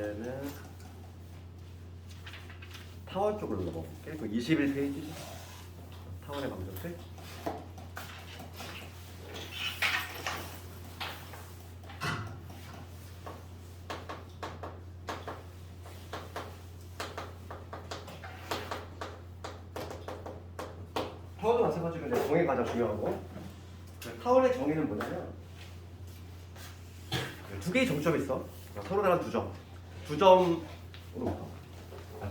이제는 타원 쪽으로 넘어볼게. 그 21페이지 타원의 방정식. 타원도 마찬가지로 이제 정의가 가장 중요하고, 타원의 정의는 뭐냐면 두 개의 정점이 있어. 서로 다른 두 점. 두 점으로부터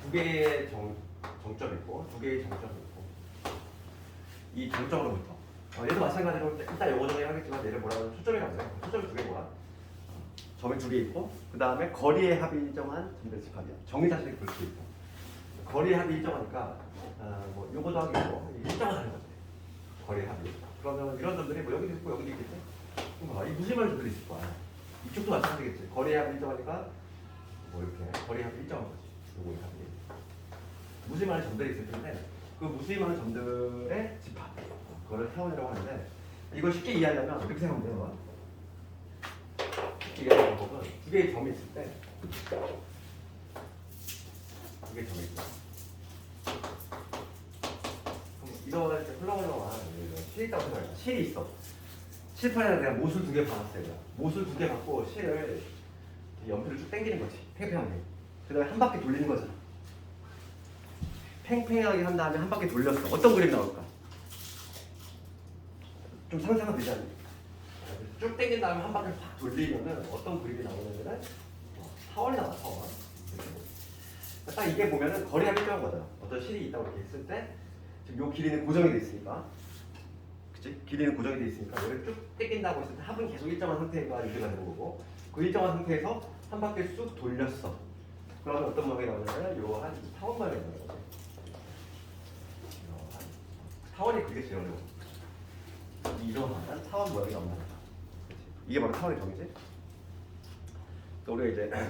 두 개의 정점이 있고, 두 개의 정점이 있고, 이 정점으로부터 얘도 마찬가지로 일단 영어 정의하겠지만 얘를 뭐라고 하면 초점이라고 해요. 초점이 두 개구나. 점이 두 개 있고, 그 다음에 거리의 합이 일정한 점들의 집합이야. 정의 자체를 볼 수 있고, 거리의 합이 일정하니까 뭐 요거 더하기 요거 일정하다는 거지. 거리의 합이. 그러면 이런 점들이 뭐 여기도 있고 여기도 있겠지. 그럼 이 무심한 점들이 있을 거야. 이쪽도 마찬가지겠지. 거리의 합이 일정하니까 뭐 이렇게 거리의 합이 일정한 거지. 요거의 합이. 무심한 점들이 있을 텐데 그 무심한 점들의 집합. 그거를 타원이라고 하는데, 이걸 쉽게 이해하려면 이렇게 생각하면 돼요. 쉽게 이해하는 방법은 두 개의 점이 있을 때, 두 개의 점이 있어. 그럼 이렇게 흘러흘러한 실이 있다고 생각해. 실이 있어. 칠판에다 내가 못을 두 개 박았어요. 못을 두 개 박고 실을 연필을 쭉 당기는 거지. 팽팽하게. 그 다음에 한 바퀴 돌리는 거잖아. 팽팽하게 한 다음에 한 바퀴 돌렸어. 어떤 그림이 나올까? 좀 상상은 되지 않니? 쭉 당긴 다음에 한 바퀴 팍 돌리면은 어떤 그림이 나오냐면은 타원이 나와, 타원. 딱 이게 보면은 거리가 일정한 거잖아. 어떤 실이 있다고 이렇게 했을 때 지금 요 길이는 고정이 돼 있으니까, 그치? 길이는 고정이 돼 있으니까 얘를 쭉 당긴다고 했을 때 합은 계속 일정한 상태가 유지가 되는 거고, 그 일정한 상태에서 한 바퀴 쑥 돌렸어. 그러면 어떤 모양이 나오냐면 요한 타원 모양이 나오는 거지. 타원이 그게 제일 어려워. 이러한 타원 모양이 나온다. 이게 바로 타원의 정의지. 또 우리가 이제 내가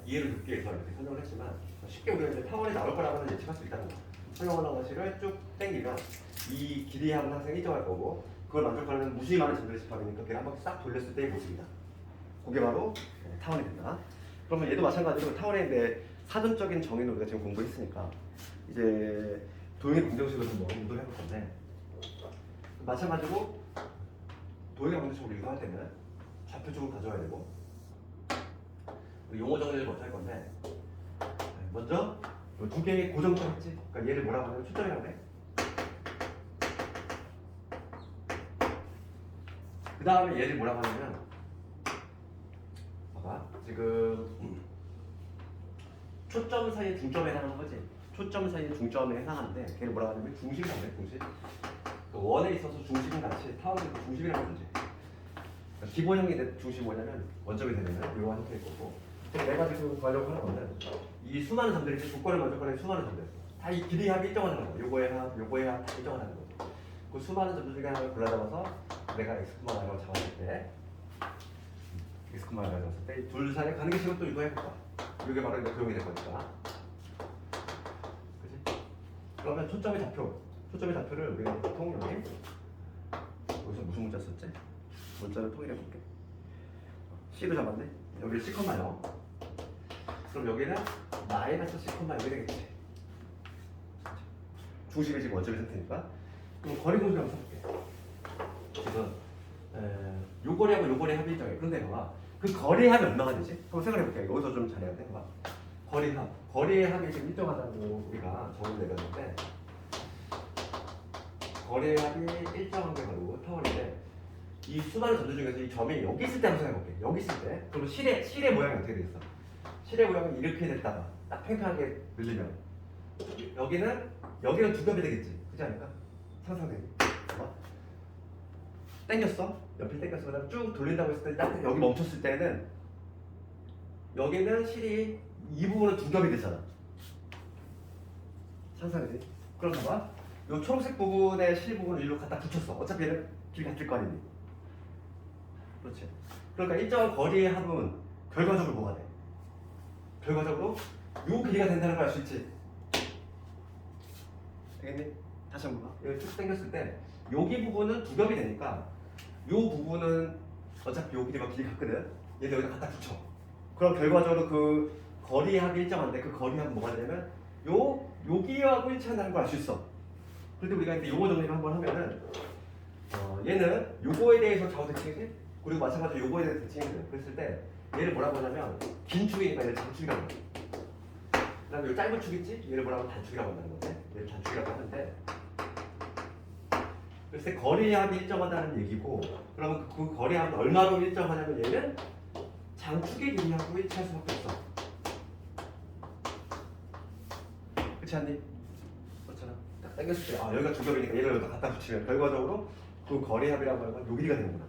이해를 돕기 위해서 이렇게 설명을 했지만, 쉽게 우리가 이제 타원이 나올 거라고 하는 예측할 수 있다는 거. 설명하는 것을 쭉 당기면 이 길이의 합은 항상 일정할 거고, 그걸 만족하는 무수히 많은 점들의 집합이니까 걔를 한 바퀴 싹 돌렸을 때의 모습이다. 그게 바로 타원이 된다. 그러면 얘도 마찬가지로 타원의 사전적인 정의는 우리가 지금 공부했으니까 이제 도형의 방정식을 한번 유도를 해볼 건데, 마찬가지로 도형의 방정식을 유도할 때는 좌표 쪽을 가져와야 되고, 용어 정리를 먼저 할 건데, 먼저 두 개의 고정점 있지? 그러니까 얘를 뭐라고 하냐면 초점이라고 해. 그 다음에 얘를 뭐라고 하냐면, 봐봐, 지금 초점 사이의 중점에 해당하는 거지. 초점 사이의 중점에 해당하는데 걔를 뭐라고 하냐면 중심이라고 해. 중심. 그 원에 있어서 중심은 같이 타원의 중심이라고 하지. 그러니까 기본형의 중심이 뭐냐면 원점이 되면 이러한 형태일 거고, 내가 지금 가려고 하는 거는 이 수많은 점들이 조건을 만족하는 수많은 점들, 다 이 길이 합이 일정하다는 거야. 요거의 합, 요거의 합 다 일정하다는 거지. 그 수많은 점들 중에 하나를 골라잡아서 내가 X만 잡았을 때, X만 잡았을 때 둘 사이에 가는 게 식을 또 유도해볼 거야. 이게 바로 이제 도형이 될 거니까. 그치? 그러면 초점의 좌표를 우리가 보통 여기서 무슨 문자 썼지? 문자를 통일해 볼게. C로 잡았네. 여기 C,0. 그럼 여기는 마이너스 C,0 이렇게 되겠지. 중심이 지금 원점의 상태니까. 그럼 거리 공식을 한번 써볼게. 지금 요 거리하고 요 거리 합이 일정해. 그런데 봐봐, 그 거리의 합이 얼마가 되지? 한번 생각해 볼게. 여기서 좀 잘해야 돼. 봐봐. 거리의 합이 지금 일정하다고 우리가 정의를 내렸는데, 거리의 합이 일정한 게 바로 타원인데, 이 수많은 점들 중에서 이 점이 여기 있을 때 한번 생각해볼게. 여기 있을 때. 그럼 실의 모양이 어떻게 되겠어? 실의 모양이 이렇게 됐다가 딱 팽팽하게 늘리면 여기는 두 겹이 되겠지. 그렇지 않을까? 상상되니? 당겼어? 옆에 당겼어. 그다음 쭉 돌린다고 했을 때 딱 여기 멈췄을 때는 여기는 실이 이 부분은 두 겹이 되잖아. 상상되니? 그럼 봐봐. 이 초록색 부분의 실 부분을 일로 갖다 붙였어. 어차피 얘는 길 같을 거 아니니? 그렇지. 그러니까 일정한 거리의 합은 결과적으로 뭐가 돼? 결과적으로 요 길이가 된다는 걸 알 수 있지. 되겠니? 다시 한번 봐. 여기 쭉 당겼을 때 여기 부분은 두 겹이 되니까 요 부분은 어차피 요 길이가 같거든. 얘를 여기다 갖다 붙여. 그럼 결과적으로 그 거리합이 일정한데 그 거리합은 뭐가 되냐면 여기하고 일치한다는 걸 알 수 있어. 그런데 우리가 이제 요거 정리를 한번 하면은 얘는 요거에 대해서 좌우 대칭이지? 그리고 마찬가지로 요거에 대해서 대칭이거든. 그랬을 때 얘를 뭐라고 하냐면 긴 축이니까 얘를 장축이라고 해. 그 다음에 요 짧은 축 있지? 얘를 뭐라고 하면 단축이라고 한다는 건데 얘를 단축이라고 하는데 그래서 거리합이 일정하다는 얘기고 그러면 그 거리합은 얼마로 일정하냐면 얘는 장축의 길이하고 일치할 수밖에 없어. 그렇지 않니? 그렇잖아. 딱 당겼을 때 여기가 두 겹이니까 얘를 여기다 갖다 붙이면 결과적으로 그 거리합이라고 하는 건 요 길이가 되는구나.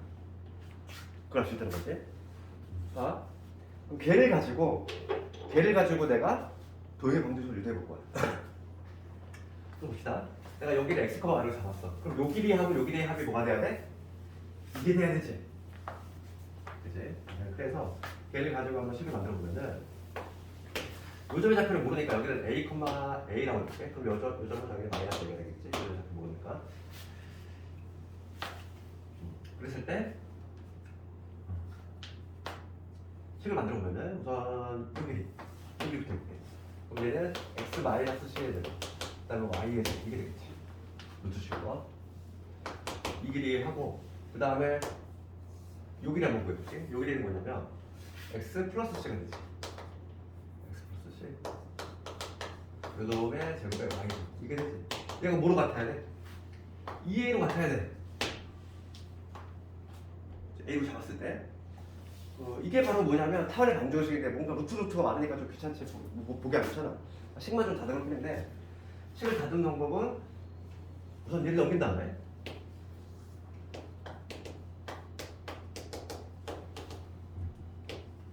그걸 알 수 있다는 거지. 자, 그럼 걔를 가지고 내가 도형의 방정식을 유도해 볼 거야. 또 봅시다. 내가 여기를 x, y로 잡았어. 그럼 요 길이하고 요 길이의 합이 뭐가 돼야 돼? 이게 돼야 되지. 그치? 그래서 걔를 가지고 한번 식을 만들어 보면은 요점의 좌표를 모르니까 여기는 a, a라고 해볼게. 그럼 요점은 당연히 마이너스 a가 되겠지. 요점의 좌표 모르니까. 그랬을 때 식을 만들어 보면은 우선 여기부터 해볼게. 그럼 얘는 x 마이너스 c에 되고 그다음에 y에 되고 이게 되겠지. 루트식으로 이 길이 하고 그 다음에 요 길이 한번 구해볼게. 요 길이는 뭐냐면 x 플러스 c가 되지. x 플러스 c 요 다음에 제곱에 y 이게 되지. 얘가 뭐로 같아야 돼? 2a로 같아야 돼. a로 잡았을 때 이게 바로 뭐냐면 타원의 방정식인데 뭔가 루트가 많으니까 좀 귀찮지. 보기 안 좋잖아. 식만 좀 다듬을 뿐인데 식을 다듬는 방법은 우선 얘를 넘긴 다음에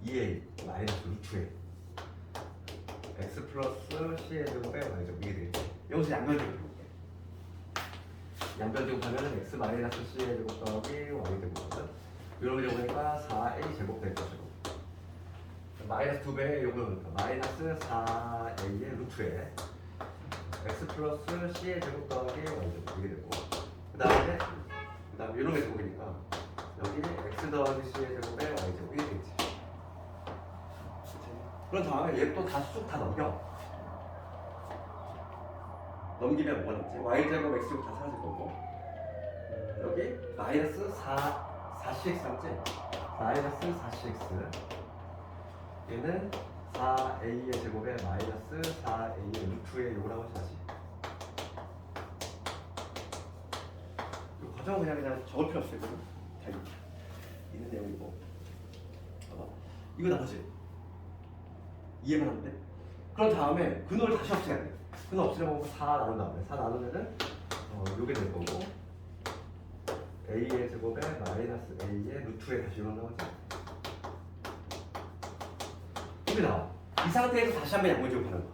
a 마이너스 루트 a x 플러스 c의 제곱에 y 제곱 이게 되겠지. 여기서 양변제곱 해볼게. 양변제곱하면 x 마이너스 c의 제곱 더하기 y 제곱이거든. 이렇게 적으니까 4a 제곱 될 것이고 마이너스 2배에 요거 보니까 마이너스 4a의 루트에 x 플러스 c의 제곱 더하기 y 제곱 이게 되고 그 다음에 이런 게 제곱이니까 여기 x 더하기 c의 제곱에 y 제곱 이게 되겠지. 그런 다음에 얘 또 다 쑥 다 넘기면 뭐가 남지? y 제곱 x 제곱 다 사라질 거고 여기 마이너스 4cx 남지? 마이너스 4cx 얘는 4a의 제곱에 마이너스 4a의 루트의 요라고 하지. 이 과정은 그냥 적을 필요 없어요. 다 있는 내용이고 이거 나머지 이해만 하면 돼. 그런 다음에 근호를 다시 없애야 돼. 근호 없애려고 4 나눈 다음에 4 나누면은 요게 될 거고 a의 제곱에 마이너스 a의 루트에 다시 이런다고 하지. 이게 나와. 이 상태에서 다시 한번 양변제곱 하는 거야.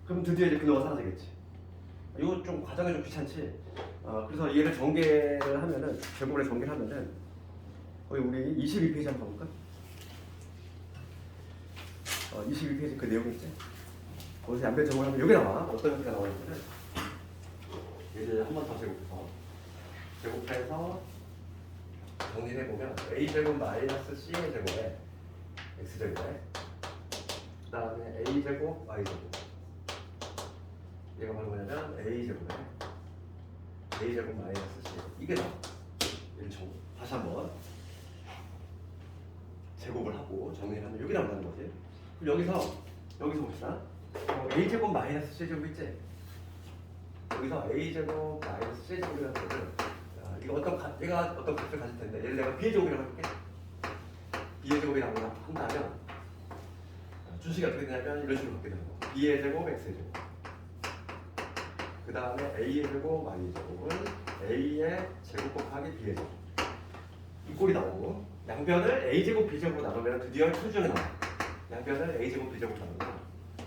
그럼 드디어 이제 근호가 사라지겠지. 이거 좀 과정이 좀 귀찮지. 그래서 얘를 전개를 하면은 제곱을 전개를 하면은 우리 22페이지 한번 가볼까? 22페이지 그 내용 있지? 거기서 양변제곱을 하면 여기 나와. 어떤 형태가 나오냐면은 얘를 한 번 더 제곱해서 정리해 보면 a 제곱 마이너스 c의 제곱에 x 제곱에 그 다음에 a 제곱 y 제곱 얘가 바로 뭐냐면 a 제곱에 마이너스 c 이게 나와. 얘를 다시 한번 제곱을 하고 정리를 하면 여기 나온다는 거지. 그럼 여기서 봅시다. a 제곱 마이너스 c 제곱 있지? 여기서 a 제곱 마이너스 c 제곱이라는 거를 이거 얘가 어떤 값을 가질 텐데 얘를 내가 b의 제곱이라고 해볼게. b의 제곱이라고 한다면 준식이 어떻게 되냐면 이런 식으로 바뀌게 되는 거. b의 제곱 x의 제곱 그 다음에 a의 제곱 y의 제곱은 a의 제곱 곱하기 b의 제곱 이 꼴이 나오고 양변을 a 제곱 b 제곱으로 나누면 드디어 표준이 나와. 양변을 a 제곱 b 제곱 나누면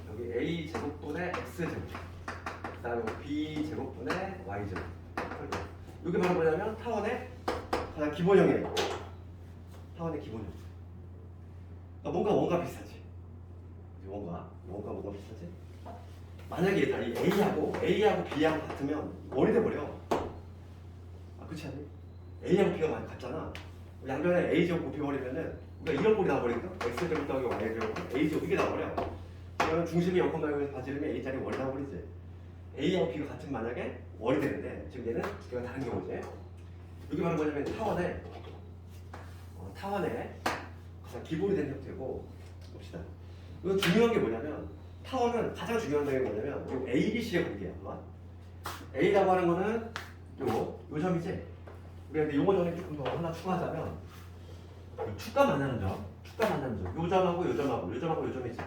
여기 a 제곱분의 x 제곱 그 다음에 b 제곱분의 y 제곱 이게 바로 뭐냐면 타원의 가장 기본형이에요. 타원의 기본형. 그러니까 뭔가 비슷하지. 뭔가 비슷하지. 만약에 이 A하고 B하고 같으면 원이 돼버려. 그렇지 않니? A하고 B가 많이 같잖아. 양변에 A 제곱 곱해버리면은 그러니까 이런 꼴이 나와버리니까 x제곱 더하기 y제곱 a제곱 이게 나와버려. 그러면 중심이 0,0에서 반지름이 a자리 월이 나와버리지. a하고 b가 같은 만약에 월이 되는데 지금 얘는 두 개가 다른 경우지. 이게 바로 뭐냐면 타원의 가장 기본이 된 형태고 봅시다. 이거 중요한 게 뭐냐면 타원은 가장 중요한 게 뭐냐면 요 A, B, C의 관계야. A라고 하는 거는 요 점이지. 우리가 근데 요거 전에 조금 더 하나 추가하자면 축과 만나는 점, 요 점하고 요 점이지.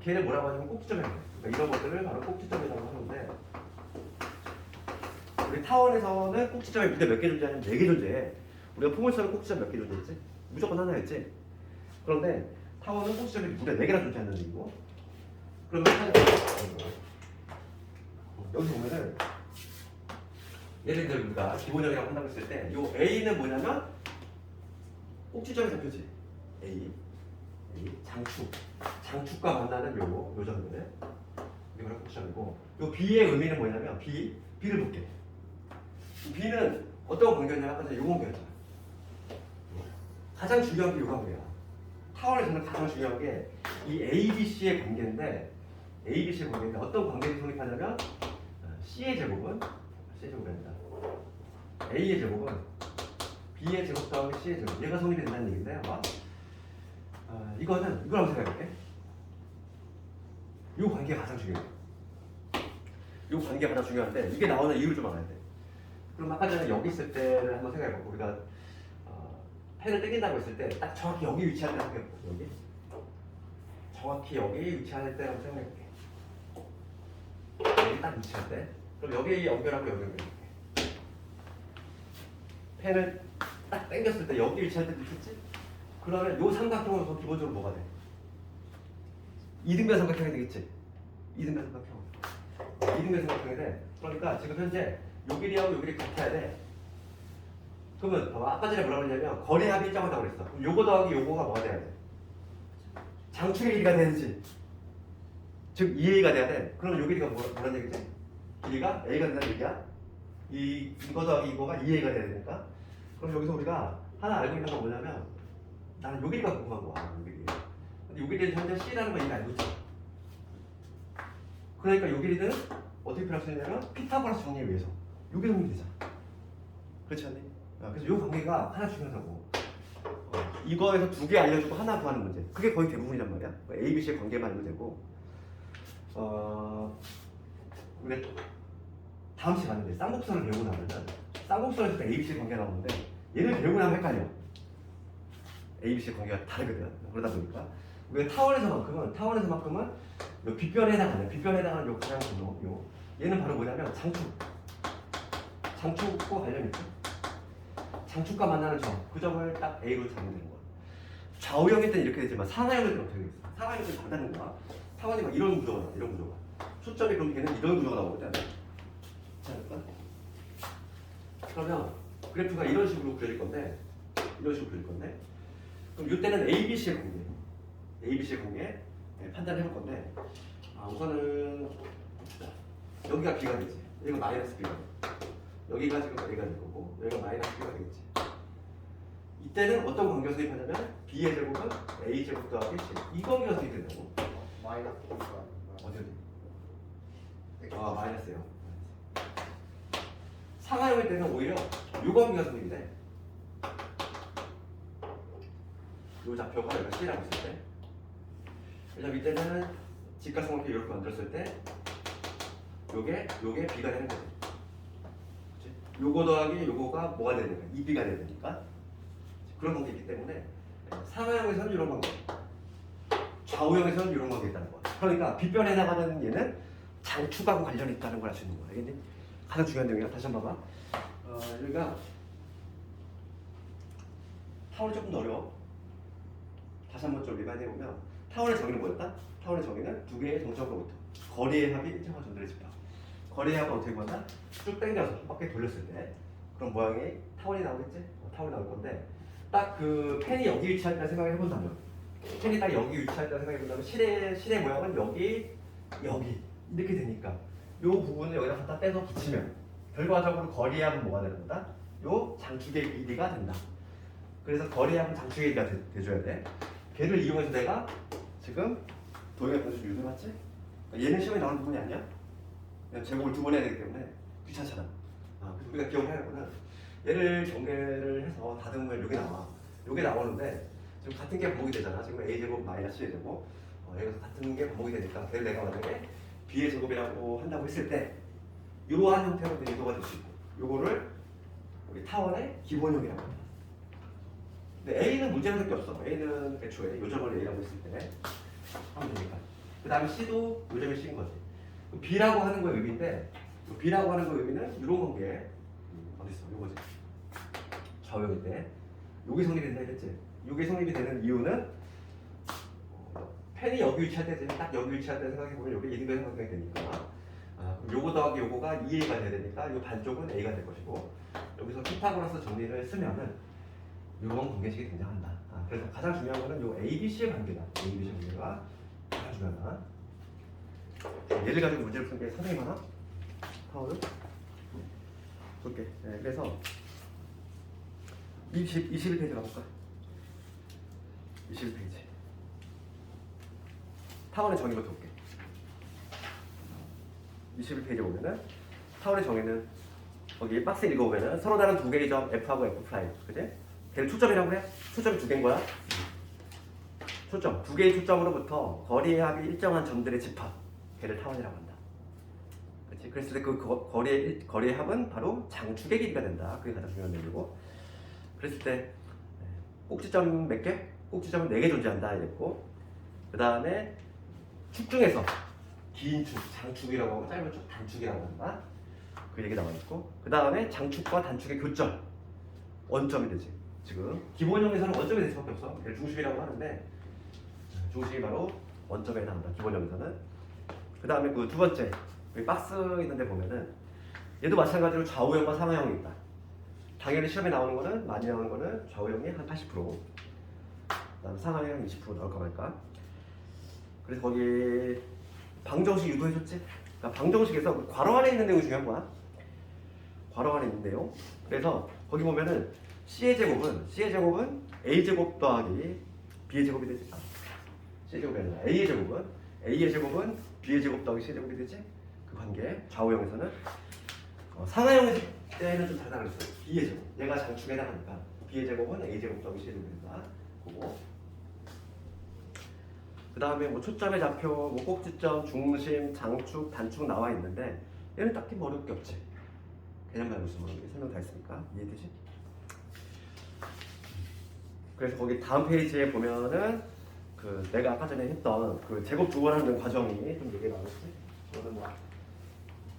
걔를 뭐라고 하냐면 꼭지점이라고 해. 그러니까 이런 것들을 바로 꼭지점이라고 하는데 우리 타원에서는 꼭지점이 무대 몇 개 존재하냐면 4개 존재해. 우리가 포물선은 꼭지점 몇 개 존재했지? 무조건 하나였지. 그런데 타원은 꼭지점이 무대 4개나 존재하는 얘기고. 그러면 여기서 보면은 예를 들어 우리가 기본형이라고 한다고 했을 때 요 A는 뭐냐면 꼭지점이 잡혀지. A 장축과 만나는 요 점들 이게 바로 꼭지점이고 요 B의 의미는 뭐냐면 B를 볼게. B는 어떤 관계냐면 아까 전에 요 관계였잖아. 가장 중요한 게 요 관계야. 타원에서는 가장 중요한 게 이 ABC의 관계인데 어떤 관계를 성립하냐면 C의 제곱은 C제곱입니다. A의 제곱은 B의 제곱 더하기 C의 제곱 얘가 성립이 된다는 얘기인데 이걸 한번 생각해볼게. 이 관계가 가장 중요해. 이 관계가 가장 중요한데 이게 나오는 이유를 좀 알아야 돼. 그럼 아까 전에 여기 있을 때를 한번 생각해보고 우리가 펜을 땡긴다고 했을 때 딱 정확히 여기 위치할 때 생각해볼게. 여기 정확히 여기 위치할 때 한번 생각해볼게. 여기 딱 위치할 때 그럼 여기 연결하고 여기 연결해볼게. 펜을 딱 땡겼을 때 여기 위치할 때 있겠지? 그러면 요 삼각형은 기본적으로 뭐가 돼? 이등변 삼각형이 되겠지? 이등변 삼각형이 돼. 그러니까 지금 현재 요 길이하고 요 길이 같아야 돼. 그러면 봐봐. 아까 전에 뭐라고 했냐면 거리합이 일정하다고 그랬어. 그럼 요거 더하기 요거가 뭐가 돼야 돼? 장축의 길이가 되는지 즉 2a가 돼야 돼. 그러면 요 길이가 뭐란 얘기지? 길이가 a가 된다는 얘기야? 이거 더하기 이거가 2a가 돼야 되니까. 그럼 여기서 우리가 하나 알고 있는 건 뭐냐면 나는 요 길이가 궁금한 거야. 요 길이. 근데 요 길이는 현재 c라는 걸 이미 알고 있잖아. 그러니까 요 길이는 어떻게 표현할 수 있냐면 피타고라스 정리에 의해서 요게 정리 되잖아. 그렇지 않니? 그래서 요 관계가 하나 중요하다고. 이거에서 2개 알려주고 하나 구하는 문제. 그게 거의 대부분이란 말이야. A, B, C의 관계만 알면 되고. 우리 다음 시간에 쌍곡선을 배우고 나면은 쌍곡선에서 A, B, C의 관계가 나오는데 얘를 배우고 나면 헷갈려. A, B, C의 관계가 다르거든. 그러다 보니까 우리가 타원에서만큼은 요 빗변에 해당하는 요 가장 요 얘는 바로 뭐냐면 장축과 관련 있죠. 장축과 만나는 점, 그 점을 딱 A로 잡으면 되는 거야. 좌우형일 때는 이렇게 되지만 상하형일 때는 어떻게 되겠어? 상하형일 때는 다르다는 거야. 타원이 막 이런 구조가 나와, 이런 구조가. 초점이 그럼 걔는 이런 구조가 나오거든. 자, 그러면 그래프가 이런 식으로 그려질 건데, 그럼 이때는 ABC의 관계 판단을 해볼 건데, 우선은 여기가 B가 되지. 여기가 마이너스 B가 돼. 여기가 지금 A가 될 거고, 여기가 마이너스 B가 되겠지. 이때는 어떤 관계가 성립하냐면 B의 제곱은 A 제곱 더하기 C. 이 관계가 성립된다고. 마이너스 B가 어디? 마이너스요. 상하형일 때는 오히려 요 관계가 성립이 돼. 요 좌표가 여기가 C라고 했을 때. 왜냐면 이때는 직각삼각형 이렇게 만들었을 때 요게 B가 되는 거지. 그치? 요거 더하기 요거가 뭐가 되는 거야? 2B가 되는 거니까. 그런 관계 있기 때문에 상하형에서는 이런 관계, 좌우형에서는 이런 관계 있다는 거야. 그러니까 빗변에 나가는 얘는 장축하고 관련이 있다는 걸 알 수 있는 거야. 이게 가장 중요한 내용이야. 다시 한번 봐봐. 여기가 타원이 조금 더 어려워. 다시 한번 좀 리바이드 해보면 타원의 정의는 뭐였다? 타원의 정의는 두 개의 정점으로부터 거리의 합이 일정한 점들의 집합. 거리의 합은 어떻게 구한다? 쭉 당겨서 한 바퀴 돌렸을 때 그런 모양이 타원이 나오겠지? 타원이 나올 건데 딱 그 펜이 여기 위치할 때 생각을 해본다면 펜이 딱 여기 위치할 때 생각해 본다면 실의 모양은 여기 이렇게 되니까 요 부분을 여기다 갖다 떼서 붙이면 결과적으로 거리의 합은 뭐가 되는 거다? 요 장축의 길이가 된다. 그래서 거리의 합은 장축의 길이가 돼줘야 돼. 걔를 이용해서 내가 지금 도형의 변수 유도해봤지? 얘는 시험에 나오는 부분이 아니야? 그냥 제곱을 두 번 해야 되기 때문에 귀찮잖아. 그래서 우리가 기억을 해야 할 거는 얘를 전개를 해서 다듬으면 여기 나와. 여기 나오는데 지금 같은 게 반복이 되잖아. 지금 a제곱 마이너스 a제곱 여기서 같은 게 반복이 되니까 걔를 내가 만약에 b의 제곱이라고 한다고 했을 때 이러한 형태로 유도가 될 수 있고 요거를 우리 타원의 기본형이라고 합니다. 근데 a는 문제는 할 게 없어. a는 애초에 요점을 a라고 했을 때 하면 되니까. 그 다음에 c도 요점을 c인 거지. b라고 하는 거의 의미인데 b라고 하는 거의 의미는 이런 관계 어딨어? 요거지. 좌우형인데 여기 성립이 된다 했지. 이게 성립이 되는 이유는 펜이 여기 위치할 때, 딱 여기 위치할 때 생각해보면 여기 이등변 생각이 되니까 그럼 요거 더하기 요거가 2a가 돼야 되니까 이 반쪽은 a가 될 것이고 여기서 피타고라스 정리를 쓰면은 이런 관계식이 등장한다. 그래서 가장 중요한 거는 요 ABC의 관계다. ABC의 관계가 가장 중요하다. 얘를 가지고 문제를 푼 게 선생님 하나? 타워를? 볼게. 네, 그래서 21페이지 가볼까? 21페이지. 타원의 정의부터 볼게. 21페이지 보면은 타원의 정의는 거기 박스 읽어보면은 서로 다른 두 개의 점 F하고 F 프라임, 그지? 걔를 초점이라고 해? 초점이 두 개인 거야? 초점, 두 개의 초점으로부터 거리의 합이 일정한 점들의 집합, 걔를 타원이라고 한다. 그렇지? 그랬을 때 그 거리의 합은 바로 장축의 길이가 된다. 그게 가장 중요한 내용이고. 그랬을 때 꼭지점 몇 개? 꼭지점은 4개 존재한다 이랬고, 그 다음에 축 중에서 긴 축, 장축이라고 하고 짧은 축, 단축이라고 한다. 그 얘기 나와 있고, 그 다음에 장축과 단축의 교점, 원점이 되지. 지금 기본형에서는 원점이 될 수밖에 없어. 중심이라고 하는데 중심이 바로 원점에 해당한다. 기본형에서는. 그 다음에 그 두 번째 여기 박스 있는데 보면은 얘도 마찬가지로 좌우형과 상하형이 있다. 당연히 시험에 나오는 거는 많이 나오는 거는 좌우형이 한 80%, 그다음 상하형이 20% 나올까 말까. 그래서 거기 방정식 유도해줬지. 그러니까 방정식에서 그 괄호 안에 있는 내용이 중요한 거야. 괄호 안에 있는 내용. 그래서 거기 보면은 C의 제곱은 A 제곱 더하기 B의 제곱이 되지. C의 제곱이 아니라 A의 제곱은 B의 제곱 더하기 C의 제곱이 되지. 그 관계 좌우형에서는 상하형 때는 좀 다르다 그랬어요. B의 제곱, 얘가 장축에 해당하니까 B의 제곱은 A 제곱 더하기 C의 제곱이 된다. 그거. 그 다음에 뭐 초점의 좌표, 뭐 꼭지점, 중심, 장축, 단축 나와 있는데 얘는 딱히 뭐 어려울 게 없지. 개념만 알고 있으면 설명 다 했으니까 이해되지? 그래서 거기 다음 페이지에 보면은 그 내가 아까 전에 했던 그 제곱 두 번 하는 과정이 좀 얘기가 나왔지. 그거는 뭐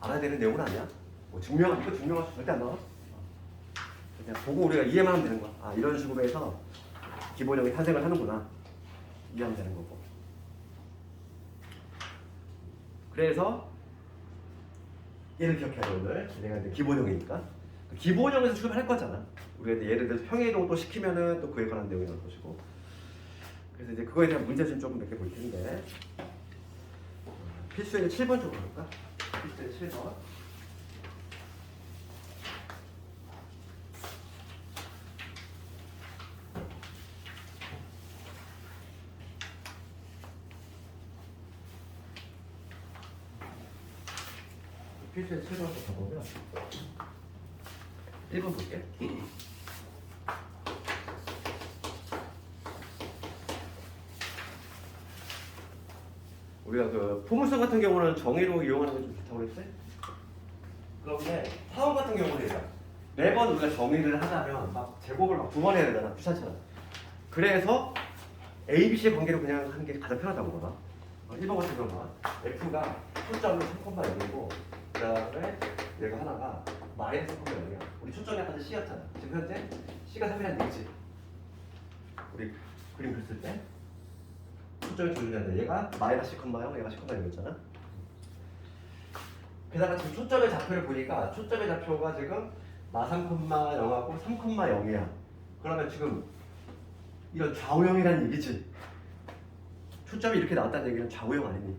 알아야 되는 내용은 아니야. 뭐 증명할 수 절대 안 나와. 그냥 보고 우리가 이해만 하면 되는 거야. 이런 식으로 해서 기본형이 탄생을 하는구나. 이해하면 되는 거고. 그래서 얘를 기억해야 돼. 오늘 내가 이제 기본형이니까 기본형에서 출발할 거잖아. 우리가 이제 예를 들어서 평행이동 또 시키면은 또 그에 관한 내용이 나올 것이고. 그래서 이제 그거에 대한 문제 좀 조금 몇 개 볼 텐데 필수의 7번 쪽으로 볼까? 필수의 7번. 필수의 7번부터 가보면 1번 볼게. 우리가 그 포물선 같은 경우는 정의로 이용하는 게 좀 좋다고 그랬지? 그런데 타원 같은 경우는 매번 우리가 정의를 하자면 막 제곱을 막 두 번 해야 되잖아. 귀찮잖아. 그래서 ABC의 관계로 그냥 하는 게 가장 편하다고 봐. 1번 같은 경우는 F가 초점은 3,0이고 그 다음에 얘가 하나가 마이너스 3,0이야. 우리 초점이 아까 C였잖아. 지금 현재 C가 3이라는 얘기지. 우리 그림 그렸을 때 초점이 조절되는데 얘가 마이너스 10,0, 얘가 10,0이었잖아. 게다가 지금 초점의 좌표를 보니까 초점의 좌표가 지금 마3,0하고 3,0이야. 그러면 지금 이런 좌우형이라는 얘기지. 초점이 이렇게 나왔다는 얘기는 좌우형 아니니?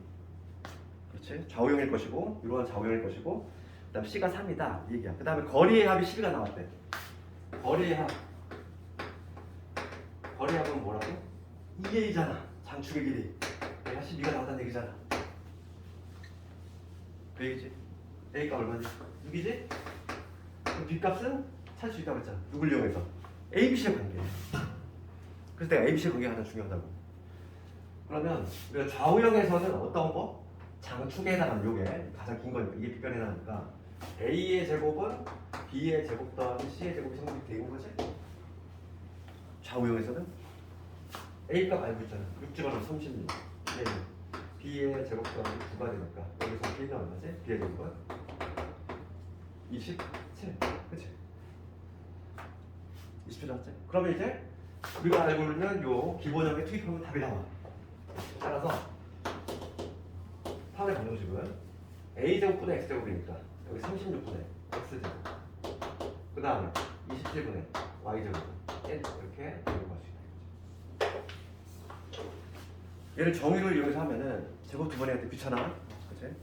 그렇지? 좌우형일 것이고 이러한 좌우형일 것이고 그 다음 C가 3이다 이 얘기야. 그 다음에 거리의 합이 10가 나왔대. 거리의 합 거리합은 뭐라고? 2a잖아. 장축의 길이. 내가 12가 나왔다는 얘기잖아. 그 얘기지? a값 얼마지? 6이지? 그럼 b값은 찾을 수 있다고 했잖아. 누굴 이용해서? abc의 관계. 그래서 내가 abc의 관계가 가장 중요하다고. 그러면 우리가 좌우형에서는 어떤 거? 장축에 해당하는 요게 가장 긴 거니까 이게 빗변에 해당하니까 a의 제곱은 b의 제곱 더하기 c의 제곱이 성립이 되는 거지? 좌우형에서는 a값 알고 있잖아. 6 집어넣으면 36. b의 제곱 더하기 9가 되니까 여기서 b는 얼마지? b의 제곱은 27. 그치? 27 나왔지? 그러면 이제 우리가 알고 있는 요 기본형에 투입하면 답이 나와. 따라서 파울의 방정식은 a제곱분의 x제곱이니까 여기 36분의 x제곱 그 다음에 27분의 y제곱 이렇게 적용할 수 있다. 얘를 정의를 이용해서 하면은 제곱 두 번에 할 때 귀찮아. 그치?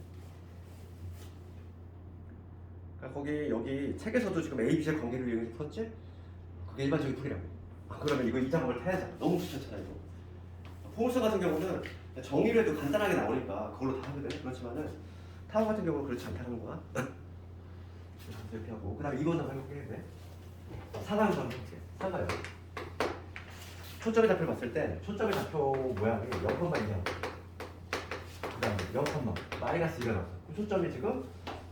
그러니까 거기 여기 책에서도 지금 A, B의 관계를 이용해서 풀었지? 그게 일반적인 풀이라고. 그러면 이거 이 작업을 타야죠. 너무 귀찮잖아 이거. 포물선 같은 경우는 정의를 해도 간단하게 나오니까 그걸로 다 하거든. 그렇지만은 타워 같은 경우는 그렇지 않다는 거야. 이렇게 하고 그 다음에 이거는 해볼게. 네? 사각형 한번 해볼게. 사각형. 초점의 좌표를 봤을 때 초점의 좌표 모양이 0,2야. 그 다음에 0, 마이너스 2가 나왔어. 그럼 초점이 지금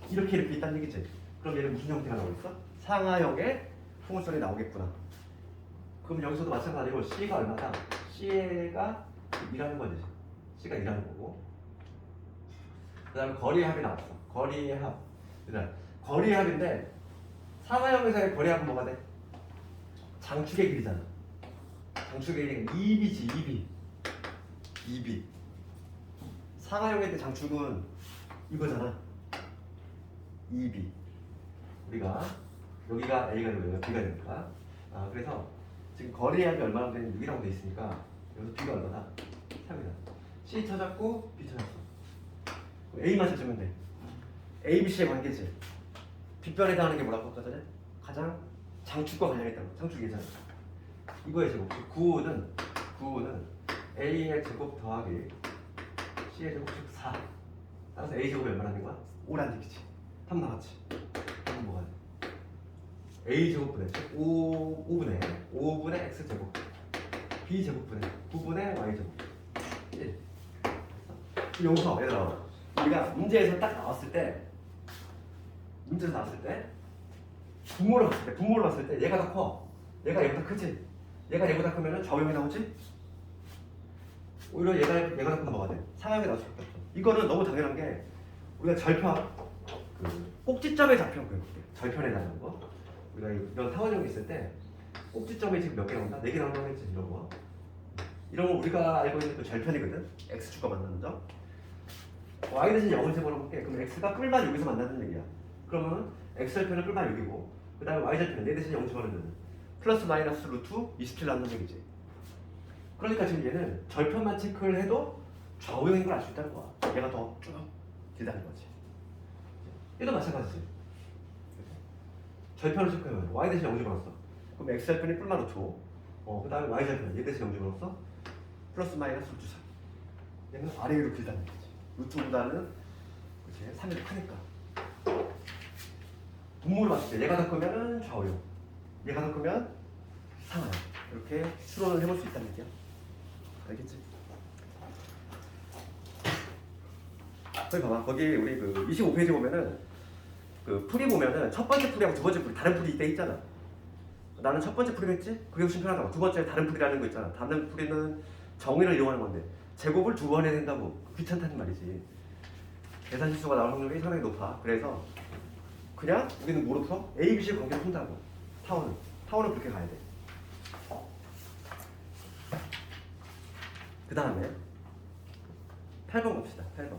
이렇게 있다는 얘기지. 그럼 얘는 무슨 형태가 나오고 있어? 상하형의 포물선이 나오겠구나. 그럼 여기서도 마찬가지로 C가 얼마다? C가 2라는 거지. C가 2라는 거고. 그 다음에 거리의 합이 나왔어. 거리의 합. 그다음 거리의 합인데 상하형에서의 거리의 합은 뭐가 돼? 장축의 길이잖아. 장축의 길이가 2b지. 2b. 상하형의 때 장축은 이거잖아. 2b. 우리가 여기가 A가 되고 여기가 B가 되니까. 그래서 지금 거리의 합이 얼마나 되는 6이라고 돼 있으니까 여기서 B가 얼마다? 3이다. C 찾았고 B 찾았어. A만 찾으면 돼. A, B, C의 관계지. 빗변에 해당하는 게 뭐라고 아까 전에? 가장 장축과 관련있다고. 장축 예잖아. 이거의 제곱. 9는 A의 제곱 더하기 C의 제곱 즉 4. 따라서 A 제곱이 얼마나 되는 거야? 5라는 얘기지. 3 나왔지. 그럼 뭐가 돼? A 제곱분의 5분의 X 제곱. B 제곱분의 9분의 Y 제곱. 1. 여기서 얘들아 우리가 문제에서 딱 나왔을 때 분모를 봤을 때 얘가 더 커. 얘가 얘보다 크지. 얘가 얘보다 크면은 좌우형이 나오지. 오히려 얘가 더 크면 뭐가 돼? 상하형이 나올 수밖에 없어. 이거는 너무 당연한 게 우리가 절편 그 꼭지점의 좌표인 거예요. 절편에 나오는 거. 우리가 이런 타원형 있을 때 꼭지점이 지금 몇 개 나온다? 4개 나온다고 했지 이런 거. 이런 거 우리가 알고 있는 그 절편이거든. x축과 만나는 점. y 대신 0을 집어넣을게. 그럼 x가 뿔만 여기서 만나는 얘기야. 그러면 x절편은 뿔만 여기고 그 다음에 y절편은 4 대신 0 집어넣으면 플러스 마이너스 루트 27 나오는 얘기지. 그러니까 지금 얘는 절편만 체크를 해도 좌우형인 걸 알 수 있다는 거야. 얘가 더 쭉 길다는 거지. 얘도 마찬가지지. 절편을 체크해요. y 대신 0 집어넣었어. 그럼 x절편이 뿔만 루트 5. 그 다음에 y절편 4 대신 0 집어넣었어. 플러스 마이너스 루트 3. 얘는 아래 위로 길다는 거지. 루트보다는 3이 크니까. 분모를 봤을 때 얘가 더 크면 좌우형, 얘가 더 크면 상하형. 이렇게 추론을 해볼 수 있다는 얘기야. 알겠지? 거기 봐봐. 거기 우리 그 25페이지 보면은 그 풀이 보면은 첫 번째 풀이하고 두 번째 풀이 다른 풀이 이때 있잖아. 나는 첫 번째 풀이 했지? 그게 훨씬 편하다고. 두 번째 다른 풀이라는 거 있잖아. 다른 풀이는 정의를 이용하는 건데 제곱을 2번 해야 된다고. 귀찮다는 말이지. 계산 실수가 나올 확률이 상당히 높아. 그래서 그냥 우리는 뭐로 풀어? A, B, C의 관계를 푼다고. 타원은 그렇게 가야 돼. 그 다음에 8번 갑시다. 8번.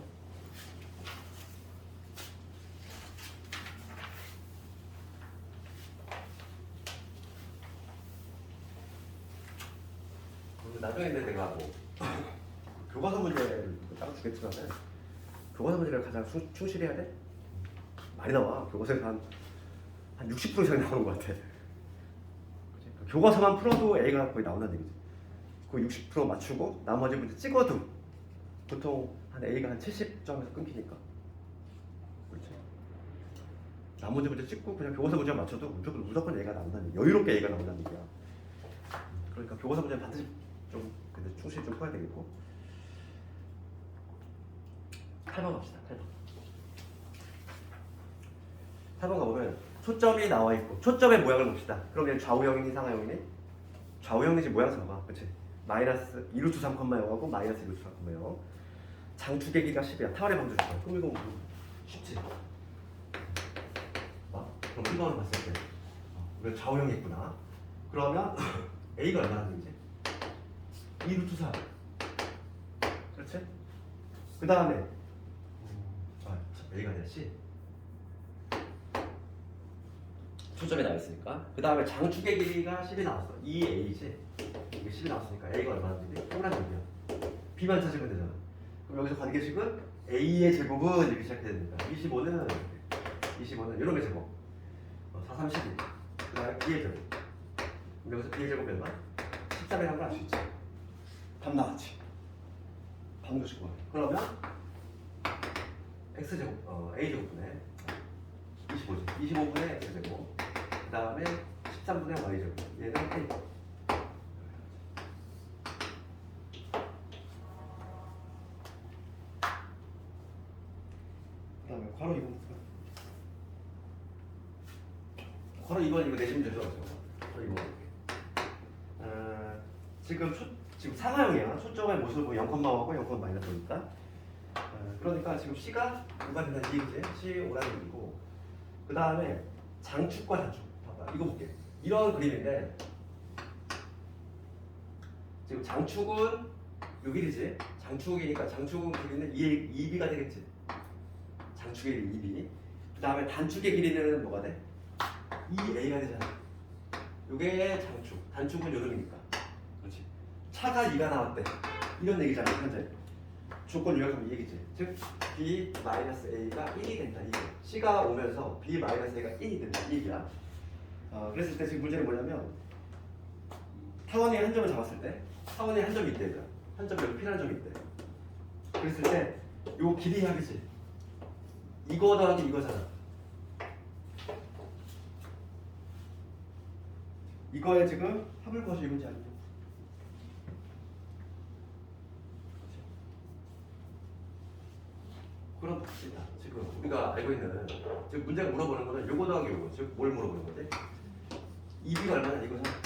나중에 내가 뭐 교과서 문제를 따로 주겠지만 교과서 문제를 가장 충실해야 돼? 많이 나와. 교과서에서 한 60% 이상 나오는 것 같아. 그치? 교과서만 풀어도 A가 거의 나온다는 얘기지. 그 60% 맞추고 나머지 문제 찍어도 보통 한 A가 한 70점에서 끊기니까. 그렇지? 나머지 문제 찍고 그냥 교과서 문제 맞춰도 무조건 A가 나온다는 얘기야. 여유롭게 A가 나온다는 얘기야. 그러니까 교과서 문제는 반드시 좀 근데 충실히 좀 풀어야 되겠고. 8번 갑시다. 8번 가보면 초점이 나와 있고 초점의 모양을 봅시다. 그럼 얘 좌우형이니 상하형이니? 좌우형이지 모양 잡아. 그치? 마이너스 2루트 3,0하고 마이너스 2루트 3,0. 장축의 길이가 10이야. 타월의 방주 줄 그럼 이거 쉽지? 그럼 1번을 봤을 때 왜 좌우형이 있구나. 그러면 A가 얼마나 되는지 2루트 4. 그렇지? 그 다음에 A가 아니라 C. 초점이 나와 있으니까. 그 다음에 장축의 길이가 10이 나왔어. 2A지. 이게 10이 나왔으니까 A가 얼마나 되는지 동그란 얘기야. B만 찾으면 되잖아. 그럼 여기서 관계식은 A의 제곱은 이렇게 시작해야 됩니다. 25는 이런 게 제곱. 4, 3, 12. 그 다음에 B의 제곱. 그럼 여기서 B의 제곱이 얼마? 13이라는 걸 알 수 있지. 답 나왔지. 방정식 봐. 그러면 X제곱, A제곱분의 25지. 25분의 X제곱. 그 다음에 13분의 Y제곱. 얘는 A. 그 다음에 괄호 2번 괄호 2번 이거 내시면 되죠? 괄호 2번 지금 상하형이야. 초점의 모습을 보면 0,5하고 0,-5니까 그러니까 지금 C가 누가 된다는 얘기지? C 오라는 얘기고 그 다음에 장축과 단축 봐봐. 이거 볼게. 이런 그림인데 지금 장축은 요 길이지. 장축이니까 장축은 길이는 2B가 되겠지. 장축의 길이 2B. 그 다음에 단축의 길이는 뭐가 돼? 2A가 되잖아. 요게 장축. 단축은 요놈이니까. 그렇지. 차가 2가 나왔대. 이런 얘기잖아. 현재. 조건 요약하면 이 얘기지. 즉 B-A가 1이 된다. 이게. C가 오면서 B-A가 1이 된다. 이 얘기야. 그랬을 때 지금 문제는 뭐냐면 타원이 한 점을 잡았을 때 타원이 한 점이 있대. 한 점 여기 P라는 점이 있대. 그랬을 때 요 길이 합이지. 이거 더하기 이거잖아. 이거에 지금 합을 구하서 이 문제 아니냐? 그럼 봅시다. 지금 우리가 알고 있는 지금 문제가 물어보는 거는 요거 더하기 요거. 즉 뭘 물어보는 거지? 2B가 얼마나 이거잖아.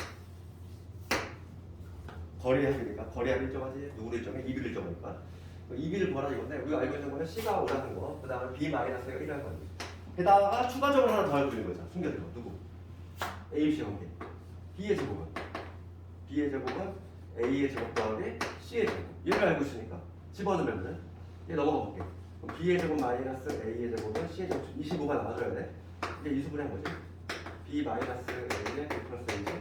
거리 합이니까 거리 합 일정하지. 누구를 일정해? 2B를 일정하니까 2B를 구하라 이건데 우리가 알고 있는 거는 C가 오라는 거. 그 다음에 B-A가 1이라는 거지. 게다가 추가적으로 하나 더 알고 있는 거잖아. 숨겨진 거. 누구? A, C 관계. B의 제곱은 A의 제곱 더하기 C의 제곱. 얘를 알고 있으니까 집어넣으면은 얘 넘어가 볼게. 그럼 B의 제곱 마이너스 A의 제곱은 C의 제곱 25가 나와줘야 돼. 이게 이수분해 뭐지? B 마이너스 A의 B 플러스 A지.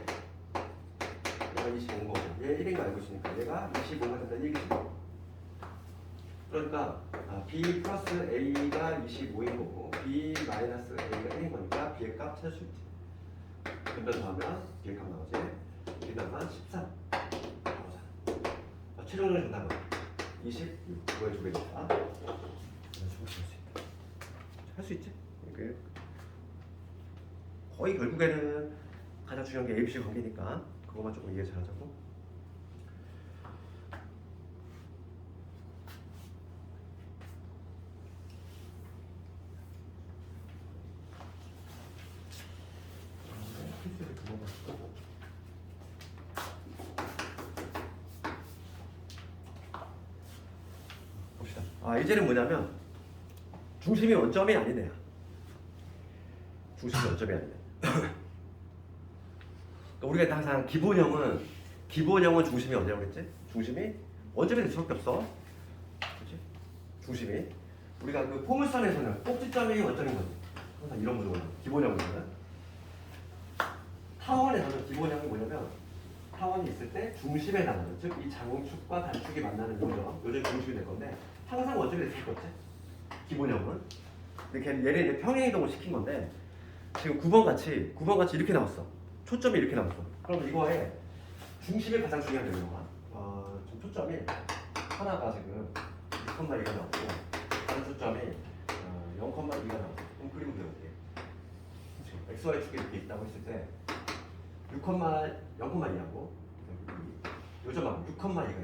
얘가 25인 거고 얘 1인 거 알고 있으니까 얘가 25가 된다는 얘기지. 그러니까 B 플러스 A가 25인 거고 B 마이너스 A가 1인 거니까 B의 값 찾을 수 있지. 변변하면 B의 값 나오지. 여기다가 13 나오잖아. 최종적인 정답은 26. 그거의 두 배니까 할 수 있지. 이게 거의 결국에는 가장 중요한 게 ABC 관계니까 그것만 조금 이해 잘하자고. 봅시다. 이제는 뭐냐면 중심이 원점이 아니네요. 중심이 원점이 아니네. 우리가 항상 기본형은 중심이 언제라고 했지? 중심이 원점이 될 수밖에 없어. 그렇지? 중심이 우리가 그 포물선에서는 꼭지점이 원점인 거지. 항상 이런 구조는 기본형은 타원에서는 기본형이 뭐냐면 타원이 있을 때 중심에 닿는 즉 이 장축과 단축이 만나는 요점이 중심이 될 건데 항상 원점이 될 수밖에 없지. 기본형은 이렇게 얘를 이제 평행이동을 시킨 건데 지금 9번 같이 이렇게 나왔어. 초점이 이렇게 나왔어. 그럼 이거에 중심이 가장 중요한 요소가 초점이 하나가 지금 6,2가 나오고 다른 초점이 0,2가 나오고 그럼 그리면 돼요. 이게 XY 축이 이렇게 있다고 했을 때 0,2하고 요점하고 6,2가 있지.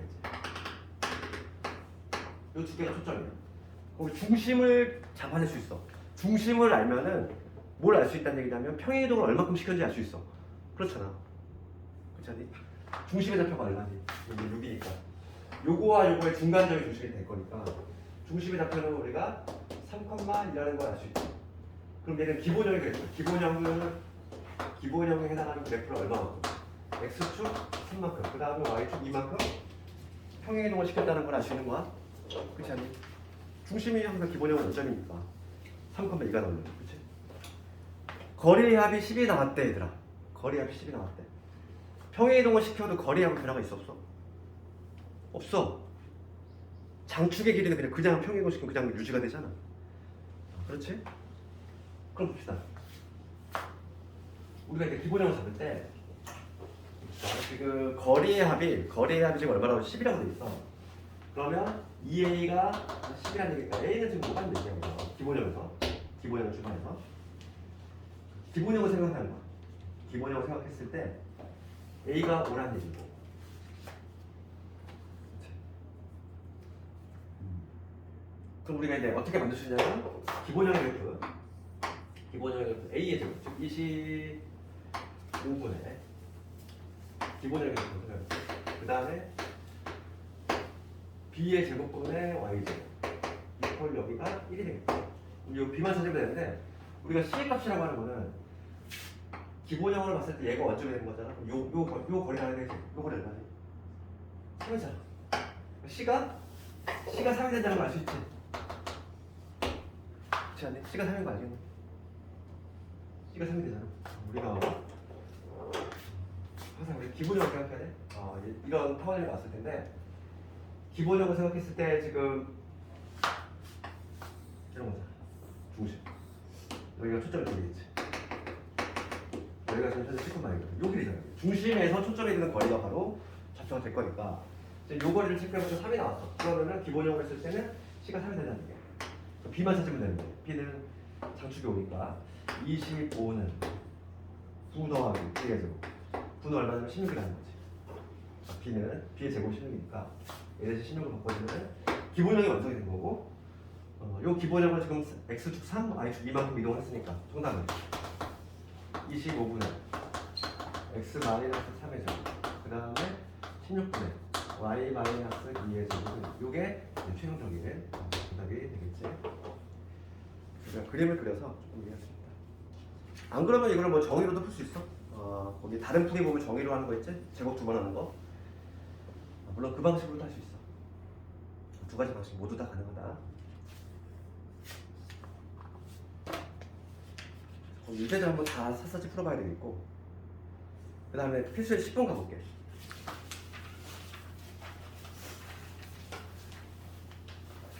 이 두 개가 초점이야. 그럼 중심을 잡아낼 수 있어. 중심을 알면은 뭘 알 수 있다는 얘기냐면 평행이동을 얼마큼 시켰는지 알 수 있어. 그렇잖아. 그렇지 않니? 중심의 좌표가 얼마니? 여기 6이니까. 요거와 요거의 중간점이 중심이 될 거니까 중심의 좌표는 우리가 3,1이라는 걸 알 수 있죠. 그럼 얘는 기본형이 되겠죠. 기본형에 해당하는 그래프를 얼마만큼? x축 3만큼, 그 다음에 y축 2만큼 평행이동을 시켰다는 걸 알 수 있는 거야. 그렇지 않니? 중심이 항상 기본형은 5점이니까 3,2가 나오는 거야. 그렇지? 거리의 합이 10이 나왔대 얘들아. 거리의 합이 10이 나왔대. 평행이동을 시켜도 거리의 합은 변화가 있어 없어? 없어. 장축의 길이는 그냥 평행이동 시키면 그냥 유지가 되잖아. 그렇지? 그럼 봅시다. 우리가 이제 기본형을 잡을 때 지금 거리의 합이 지금 얼마라고 10이라고 돼 있어. 그러면 2a가 10이라는 얘기니까 a는 지금 뭐가 있는 얘기야? 기본형을 주관해서 기본형을 생각하는 거야. 기본형을 생각했을 때 a가 5라는 얘기고 그럼 우리가 이제 어떻게 만들 수 있냐면 기본형의 그래프 a의 제곱 즉 25분의 기본형의 그래프를 그 다음에 b의 제곱분의 y제곱 이퀄 여기가 1이 되겠다. 이 b만 찾으면 되는데 우리가 c 값이라고 하는 거는 기본형을 봤을 때 얘가 어쩌게 되는 거잖아. 요 거리 하나 되지. 요 거리 얼마지? 3이잖아. c가 3이 된다는 걸 알 수 있지. 그렇지 않니? c가 3인 거 알겠니? c가 3이 되잖아. 우리가 항상 우리 기본형을 생각해야 돼. 이런 타원이 나왔을 텐데 기본형을 생각했을 때 지금 이런 거잖아. 중심. 여기가 초점이 되겠지. 여기가 지금 현재 10,000만이거든. 요 길이잖아. 중심에서 초점이 되는 거리가 바로 좌표가 될 거니까 이제 요 거리를 체크해보면 3이 나왔어. 그러면은 기본형을 했을 때는 C가 3이 된다는 얘기야. B만 찾으면 되는 거야. B는 장축이 오니까 25는 9 더하기 B의 제곱 9는 얼마냐면 16이 라는 거지. B는 B의 제곱 16이니까 얘 대신 16으로 바꿔주면 기본형이 완성이 된 거고 요 기본형을 지금 X축 3, Y축 2만큼 이동을 했으니까 정답은 25분의 X 마이너스 3의 제곱 그 다음에 16분의 Y 마이너스 2의 제곱은 요게 최종적인 정답이 되겠지. 그러니까 그림을 그려서 조금 이해했습니다. 안 그러면 이거를 뭐 정의로도 풀 수 있어. 거기 다른 풀이 보면 정의로 하는 거 있지? 제곱 2번 하는 거. 물론 그 방식으로도 할 수 있어. 두 가지 방식 모두 다 가능하다. 문제들 한번 다 샅샅이 풀어봐야 되겠고 그 다음에 필수에 10분 가볼게.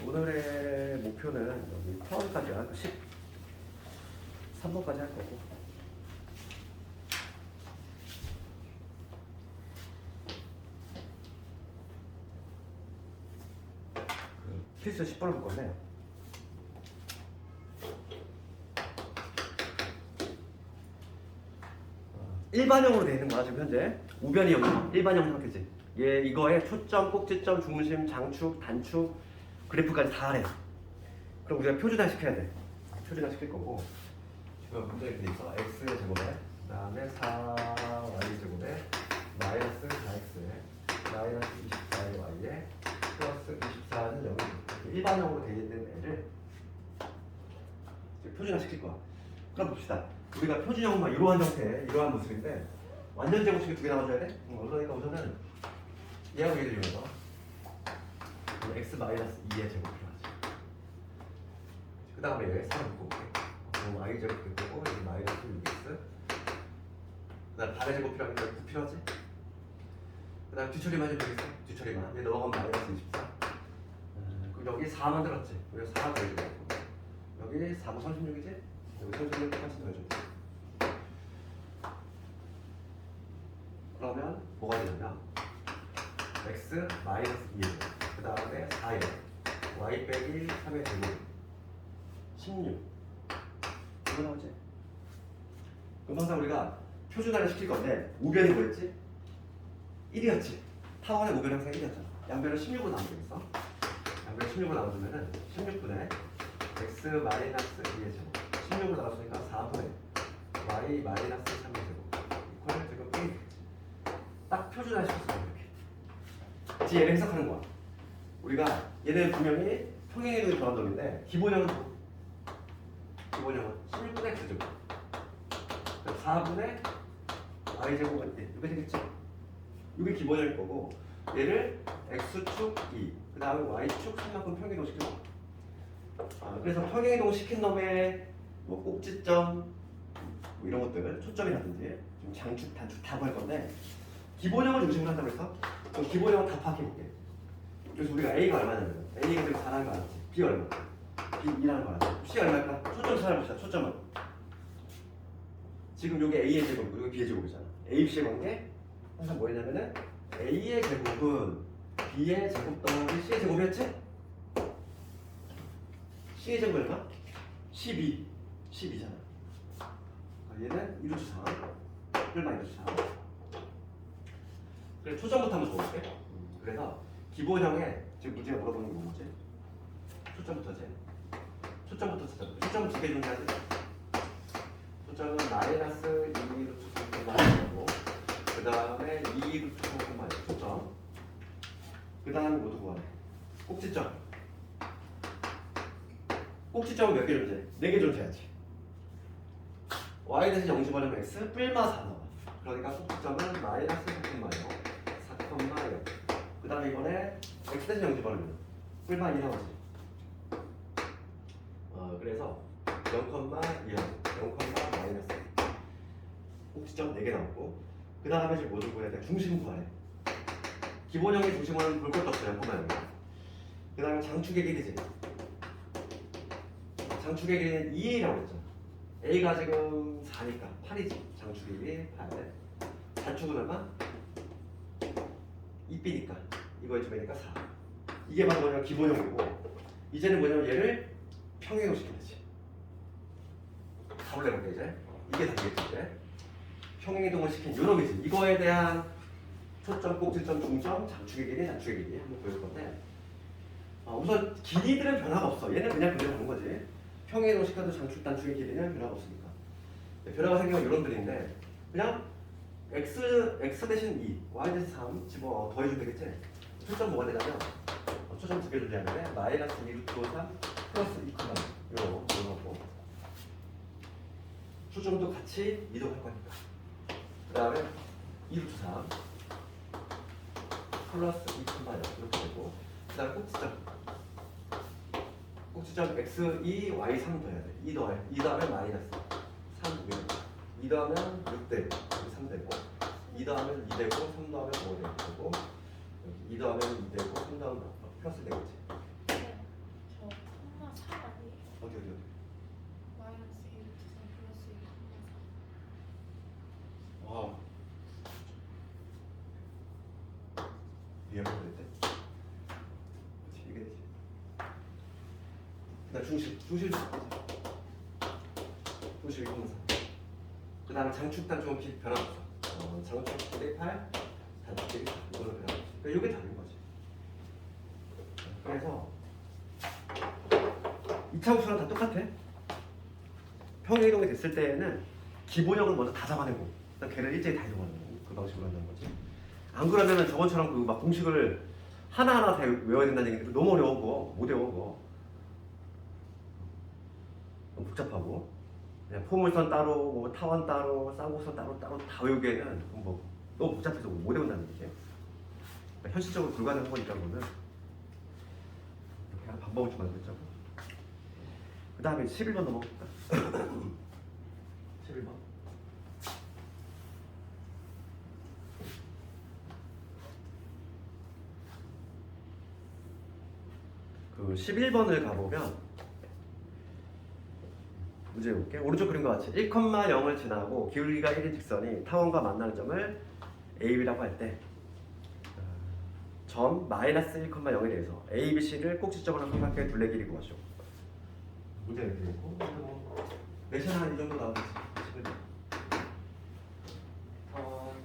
오늘의 목표는 여기 타원까지 한 13번까지 할 거고 필수에 10번을 볼 건데 일반형으로 되어 있는 거야 지금 현재. 우변이 형태 일반형 상태지. 얘 이거에 초점, 꼭지점, 중심, 장축, 단축 그래프까지 다 하래. 그럼 우리가 표준화 시켜야 돼. 표준화 시킬 거고 지금 문제 이렇게 돼 있어. x의 제곱에 그 다음에 4y 제곱에 마이너스 4x에 마이너스 24y에 플러스 24는 여기 이렇게 일반형으로 되어 있는 애를 표준화 시킬 거야. 그럼 봅시다. 우리가 표준형은 막 이러한 형태, 이러한 모습인데 완전 제곱식이 두 개 나와줘야 돼? 그러니까 우선은 얘하고 얘를 이용해서 x 마이너스 2의 제곱 필요하지. 그 다음에 얘 3을 묶고 올게. y 제곱 묶고 여기 마이너스 6x 그 다음 반의 제곱 필요하니까 9 필요하지? 그 다음 뒤처리만 해도 되겠어? 뒤처리만. 얘 넘어가면 마이너스 24 그럼 여기 4 만들었지? 여기 4 더해주고 여기 4고 36이지? 여기 36 똑같이 더해줘. 그러면 뭐가 되냐면 x 마이너스 16 이거 나오지? 그럼 항상 우리가 표준화를 시킬 건데 우변이 뭐였지? 1이었지. 타원의 우변이 항상 1이었잖아. 양변을 16으로 나누면 되겠어. 양변을 16으로 나눠주면은 16분의 x 마이너스 2의 제곱 16으로 나눴으니까 4분의 y 마이너스 3의 제곱 이퀄 지금 1이 되겠지. 딱 표준화 시켰어 이렇게. 이제 얘를 해석하는 거야. 우리가 얘는 분명히 평행이동이 변한 놈인데 기본형은 16분의 x제곱 4분의 y제곱은 이렇게 되겠죠? 이게 기본형일 거고 얘를 x축 2, 그 다음에 y축 3만큼 평행이동 시키고 그래서 평행이동 시킨 놈의 뭐 꼭지점 뭐 이런 것들 초점이라든지 좀 장축, 단축 다 할 건데 기본형을 중심으로 한다고 해서 그럼 기본형을 다 파악해볼게. 그래서 우리가 A가 얼마냐면 A가 지금 4라는 거 알았지? B가 얼마? B 2라는 거 알았지? C가 얼마일까? 초점 찾아봅시다. 초점은 지금 여기 A의 제곱이고 여기 B의 제곱이잖아. A, B의 관계 항상 뭐였냐면은 A의 제곱은 B의 제곱 더하기 C의 제곱이었지? C의 제곱 얼마? 12 12잖아. 얘는 1루트 3 1 마이너스 3 그래 초점부터 한번 줘볼게. 그래서 기본형에 지금 문제가 물어보는 게 뭐지? 초점부터지. 초점부터 찾아볼게. 초점은 두 개 존재하지. 초점은 마이너스 2루트 3,고 그 다음에 2루트 3,1 초점. 그 다음에 뭐도 구하네. 꼭지점. 꼭지점은 몇 개 존재해? 4개 존재하지. y 대신 0 집어넣으면 x 뿔마 4 나와. 그러니까 꼭지점은 마이너스 4,0 4,0 그 다음에 이번에 x 대신 0 집어넣으면 뿔마 2 나오지. 그래서 0,2 마이너스 꼭지점 4개 나오고 그 다음에 지금 뭐를 구해야 돼? 중심 구하래. 기본형의 중심은 볼 것도 없어요. 0,0 그 다음에 장축의 길이지. 장축의 길이는 2a라고 했잖아. a가 지금 4니까 8이지. 장축의 길이 8. 단축은 얼마? 2b니까 이거의 점이니까 4. 이게 바로 뭐냐면 기본형이고 이제는 뭐냐면 얘를 평행으로 시켜야지. 답을 내볼게 이제. 이게 답이겠지 이제. 평행이동을 시킨 요놈이지. 이거에 대한 초점, 꼭지점, 중점, 장축의 길이, 단축의 길이 한번 보여줄 건데 우선 길이들은 변화가 없어. 얘는 그냥 그대로 가는 거지. 평행이동 시켜도 장축, 단축의 길이는 변화가 없으니까. 변화가 생기면 요런들인데 그냥 x 대신 2, y 대신 3 집어 더해주면 되겠지? 초점 뭐가 되냐면 초점 두 개 존재하는데 마이너스 2루트 3 플러스 2,0 요거 넣고 초점도 같이 이동할 거니까 그 다음에 2루트 3 플러스 2,0 이렇게 되고 그 다음에 꼭지점 x 2, y 3 더해야 돼. 2 더하면 마이너스 3 2 더하면 6 되고 3 되고 2 더하면 2 되고 3 더하면 5 되고 2 더하면 2 되고 3 더하면 플러스 되겠지. 네, 저 콤마 4 아니에요? 어디 마이너스 2루트 3 플러스 2 콤마 4. 와 위험한 됐대. 그렇지 이게 되지. 그다음 중심 이거면서 그 다음에 장축 단축은 변화 없어. 장축 길이 8 단축 길이 4 이거는 변화 없어. 그러니까 이게 답인 거지. 그래서 2차 함수랑 다 똑같아. 평행이동이 됐을 때에는 기본형을 먼저 다 잡아내고 그다음 걔를 일제히 다 이동하는 그 방식으로 한다는 거지. 안 그러면은 저번처럼 그 막 공식을 하나하나 다 외워야 된다는 얘기인데 너무 어려워 그거. 못 외워 그거. 너무 복잡하고 그냥 포물선 따로 뭐 타원 따로 쌍곡선 따로 다 외우기에는 뭐 너무 복잡해서 못 외운다는 얘기지. 그러니까 현실적으로 불가능한 거니까 그거는 이렇게 하는 방법을 좀 만들자고. 그 다음에 11번 넘어갈까? 11번. 그 11번을 가보면 문제 볼게. 오른쪽 그림과 같이 1,0을 지나고 기울기가 1인 직선이 타원과 만나는 점을 AB라고 할 때 점 마이너스 1,0에 대해서 A, B, C를 꼭지점으로 삼각형의 둘레 길이 구하죠. 문제가 이렇게 되고 뭐 내셔는 한이 정도 나오겠지. 타원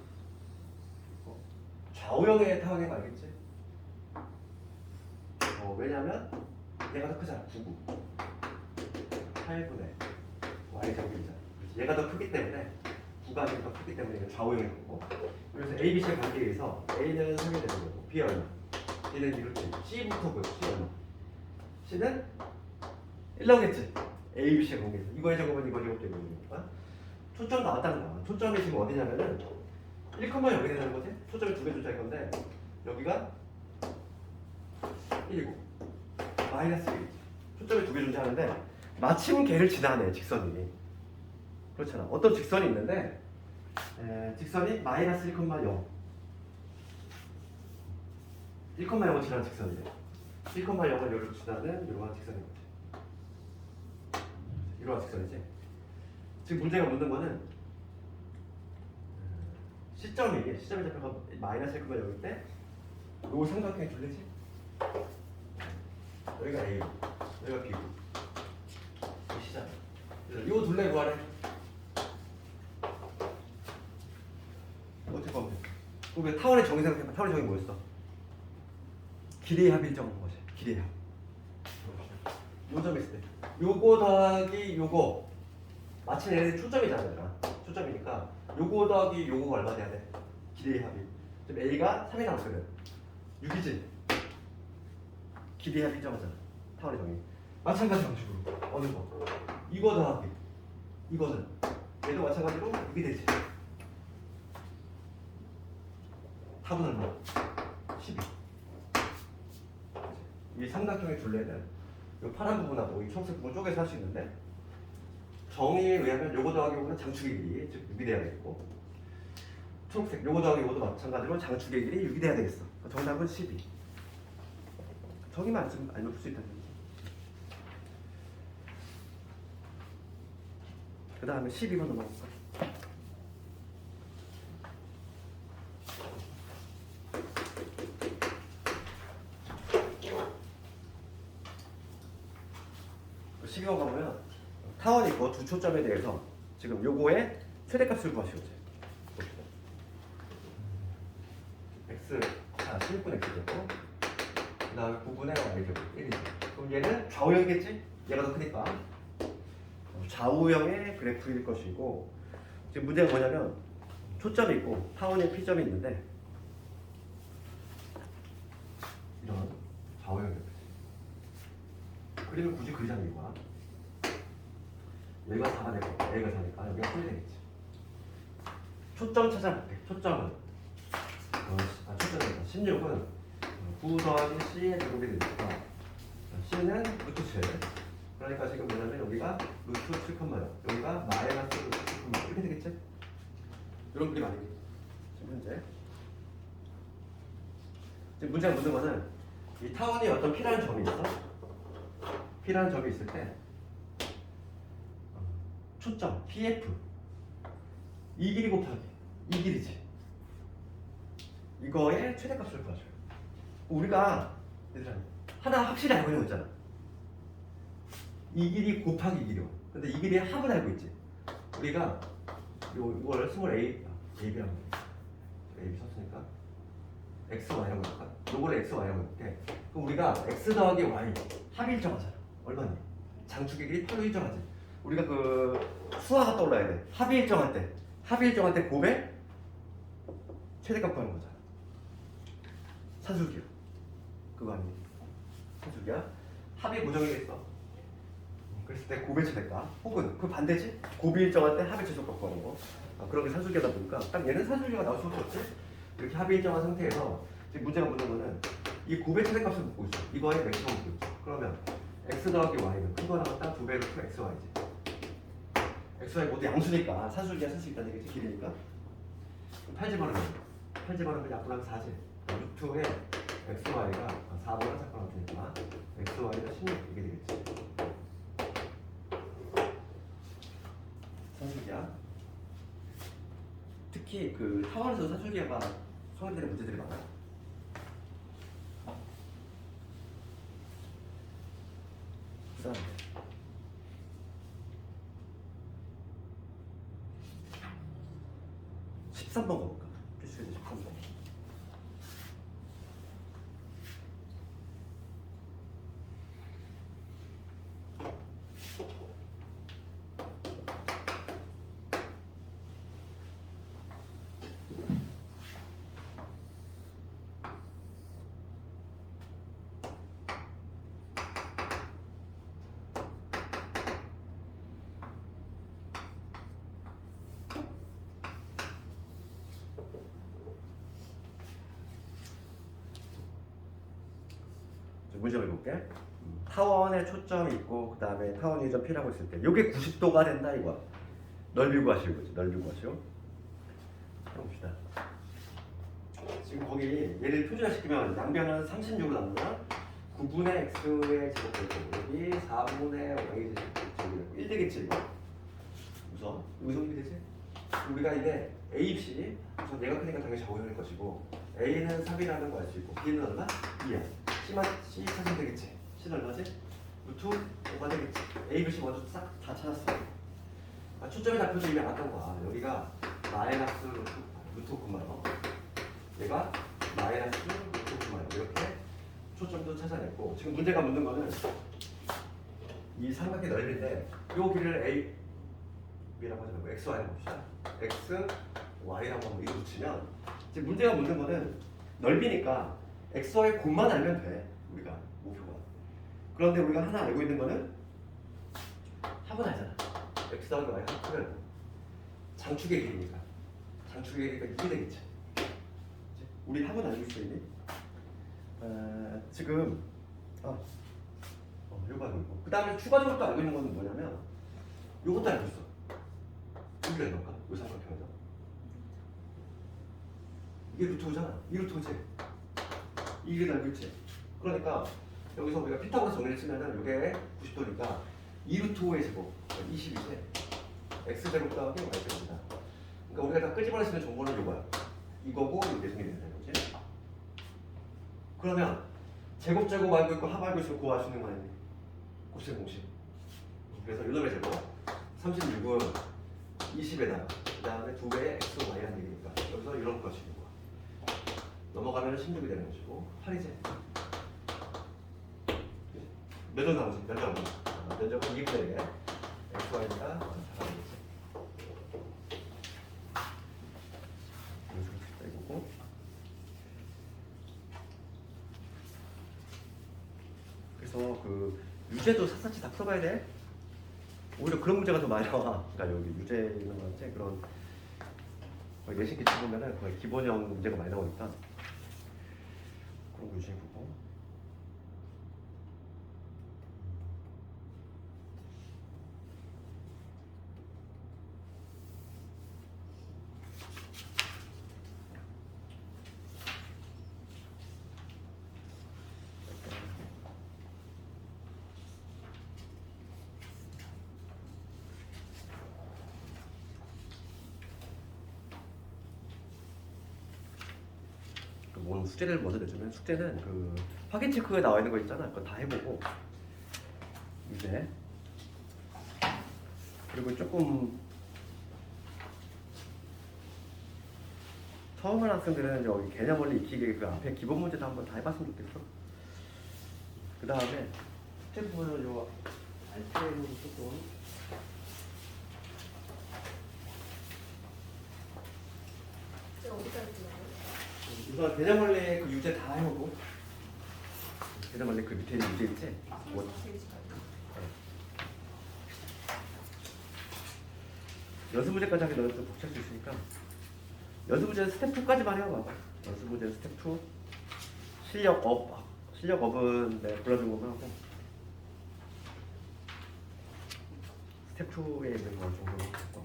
좌우형의 타원인 거 알겠지? 왜냐면 얘가 더 크잖아. 99 8분의 y 제곱이잖아. 얘가 더 크기 때문에 9가 더 크기 때문에 이건 좌우형인 거고. 그래서 A, B, C의 관계에 의해서 A는 3이 되는 거고 B 얼마? B는 이렇게 C부터 보여. C 얼마? C는 1 나오겠지. A, B, C의 관계에서 이거의 제곱은 이거 제곱 되는 거니까 초점 나왔다는 거야. 초점이 지금 어디냐면은 1,0이 되는 거지. 초점이 두 개 존재할 건데 여기가 1이고 마이너스 1이지. 초점이 두 개 존재하는데 마침 걔를 지나네 직선이. 그렇잖아. 어떤 직선이 있는데 직선이 마이너스 1,0 1,0을 지나는 직선이래. 1,0을 여기로 지나는 이러한 직선인 거지. 이러한 직선이지. 지금 문제가 묻는 거는 시점이 잡혀가 마이너스 1,0일 때 요 삼각형이 둘레지. 여기가 A, 여기가 B고 이 시작. 요 둘레 구하래. 어떻게 하면 돼? 그럼 왜 타원의 정의 생각해봐. 타원의 정의 뭐였어? 길이의 합이 정한 거지. 길이의 합. 요 점이 있을 때 요거 더하기 요거 마침 얘네들 초점이잖아. 얘들아. 초점이니까 요거 더하기 요거가 얼마 돼야 돼? 길이의 합이. 지금 A가 3이 나왔거든. 6이지? 길이의 합이 정하잖아. 타원의 정의. 마찬가지 방식으로 어느 거? 이거 더하기 이거는 얘도 마찬가지로 이게 되지. 답은 얼마? 12. 이 삼각형의 둘레는 이 파란 부분하고 이 초록색 부분 쪼개서 할 수 있는데 정의에 의하면 요거 더하기 요거는 장축의 길이 즉 6이 돼야 되겠고 초록색 요거 더하기 요거도 마찬가지로 장축의 길이 6이 돼야 되겠어. 정답은 12. 정의만 알면 풀 수 있다는 거지. 그 다음에 12번 넘어갈까? 시경 가보면 타원이 있고 두 초점에 대해서 지금 요거의 최대값을 구하시오죠. x 16분의 x제곱 그 다음에 9분의 y제곱 1이죠. 그럼 얘는 좌우형이겠지? 얘가 더 크니까 좌우형의 그래프일 것이고 지금 문제가 뭐냐면 초점이 있고 타원의 P점이 있는데 이런 좌우형 그래프지. 그림을 굳이 그리자는 이유가 여기가 4가 되고 여기가 4니까 여기가 3이 되겠지. 초점 찾아볼게. 초점은 초점입니다. 16은 9 더하기 C의 제곱이 되니까 C는 루트 7. 그러니까 지금 뭐냐면 여기가 루트 7,0 여기가 마이너스 루트 7,0 이렇게 되겠지? 이런 그림 아니겠지? 지금 현재 지금 문제가 묻는 거는 이 타원이 어떤 P라는 점이 있어? P라는 점이 있을 때 초점 PF 이 길이 곱하기 이 길이지. 이거의 최대값을 구하줘요. 우리가 얘들아 하나 확실히 알고 있는 거 있잖아. 이 길이 곱하기 이 길이요. 근데 이 길이의 합을 알고 있지. 우리가 이걸 스몰 AB라고 해. AB 썼으니까 X, Y라고 할까? 요거를 X, Y라고 할게. 그럼 우리가 X 더하기 Y 합이 일정하잖아. 얼마니? 장축의 길이 8로 일정하지. 우리가 그 수화가 떠올라야 돼. 합이 일정할 때 곱의 최대값 구하는 거잖아. 산술기야. 그거 아니니? 산술기야. 합이 고정이겠어. 그랬을 때 곱의 최대값 혹은 그 반대지? 곱이 일정할 때 합의 최소값 구하는 거. 그런 게 산술기다 보니까 딱 얘는 산술기가 나올 수밖에 없지. 이렇게 합이 일정한 상태에서 지금 문제가 묻는 거는 이 곱의 최대값을 묻고 있어. 이거의 맥시멈을 묻고 있어. 그러면 x 더하기 y는 큰 거 나갔다 2배 루트 xy지. xy 모두 양수니까 산술기가 쓸 수 있다는 얘기지. 길이니까 8집어넣으면 약분하면 4지. 루트에 xy가 4번을 삭감할 테니까 xy가 16 이게 되겠지. 산술기야. 특히 그 타원에서 산술기가 소환되는 문제들이 많아요. 그 다음에 13번 가볼까? 필수 예제 13번. 문제를 볼게. 타원에 초점이 있고 그 다음에 타원 유점 P라고 있을 때 이게 90도가 된다 이거야. 넓이 구하시는 거지. 넓이 구하시오. 해봅시다. 지금 거기 얘를 표준화시키면 양변은 36으로 나누면 9분의 x의 제곱되고 여기 4분의 y의 제곱되고 1 되겠지 이거. 우선 여기서 1이 되지? 우리가 이게 A, C 우선 얘가 크니까 당연히 적용할 것이고 A는 3이라는 거 알 수 있고 B는 얼마? 2야. C 찾으면 되겠지. C는 얼마지? 루트 5가 되겠지. A, B, C 먼저 싹 다 찾았어. 초점이 잡혀서 이미 알았던 거야. 여기가 마이너스 루트 9만원, 얘가 마이너스 루트 9만원 이렇게 초점도 찾아냈고 지금 문제가 묻는 거는 이 삼각의 넓이인데 요 길이를 A, B라고 하지 말고 X, Y라고 봅시다. X, Y라고 한번 이거 붙이면 지금 문제가 묻는 거는 넓이니까 X, Y 곱만 알면 돼. 우리가 목표가. 그런데 우리가 하나 알고 있는 거는 합은 알잖아. X 더하기 Y 합하면 장축의 길이니까 장축의 길이가 2이 되겠지. 우리 합은 알고 있어 이미. 지금 요거 알고 있고 그 다음에 추가적으로 또 알고 있는 거는 뭐냐면 요것도 알고 있어. 여기가 이럴까? 요 삼각형에서 이게 루트 5잖아. 이 루트 5지. 이게 알고 있지. 그러니까 여기서 우리가 피타고라스 정리를 치면은 이게 90도니까 2루트 5의 제곱 20이지. x제곱 더하기 y제곱이다. 그러니까 우리가 다 끄집어낼 수 있는 정보는 이거야. 이거고 이게 생기는 거지. 그러면 제곱 알고 있고 합 알고 있으면 구할 수 있는 거 아니니? 곱셈 공식. 그래서 요놈의 제곱 36은 20에다가 그 다음에 2배의 x, y라는 얘기니까 여기서 이런 거 하시는 거야. 넘어가면 16이 되는 것이고 8이지. 면적 나오지. 면적은 2분의 1에 x, y니까 잘하겠지. 이거고. 그래서 그 유제도 샅샅이 다 풀어봐야 돼. 오히려 그런 문제가 더 많이 나와. 그러니까 여기 유제 이런 거한테 그런 거의 내신 기출 보면은 거의 기본형 문제가 많이 나오니까 그런 거 유심히 보고. 오늘 숙제를 먼저 내주면 숙제는 그 확인 체크에 나와 있는 거 있잖아. 그거 다 해보고 이제 그리고 조금 처음 하는 학생들은 여기 개념 원리 익히기 그 앞에 기본 문제도 한번 다 해봤으면 좋겠어. 그 다음에 숙제 보면 요 RPM으로 조금 어디까지 나와요? 우선 개념 원리 그 유제 다 해보고 개념 원리 그 밑에 있는 유제 있지? 뭐, 34페이지까지. 연습 문제까지 하기 너는 좀 벅찰 수 있으니까 연습 문제는 스텝 2까지만 해봐. 연습 문제는 스텝 2 실력업은 내가 골라준 것만 하고 스텝 2에 있는 거 정도 갖고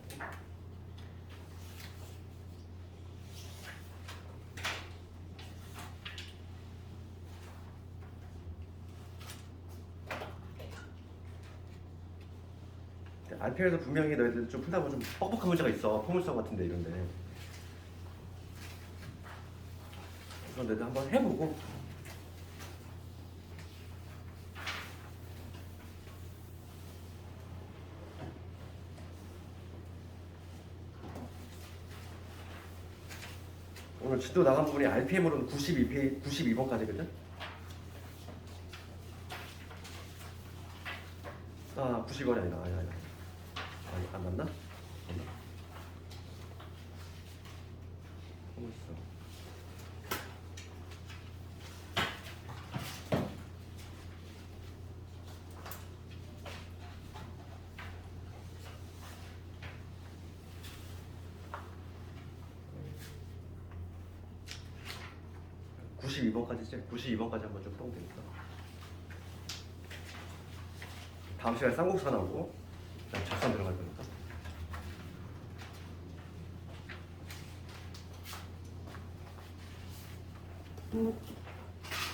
RP에서 분명히 너희들 좀 푼다고 좀 뻑뻑한 문제가 있어. 포물선 같은데 이런데. 그래서 너희들 한번 해보고 오늘 지도 나간 부분이 RPM으로는 92번까지거든. 아 90번이 아니다. 아니 안 맞나? 맞나? 하고 있어. (92번까지) 92번까지 한번 좀 풀면 되겠다. 다음 시간에 쌍곡사 나오고 그다음 작산 들어갈 거니까.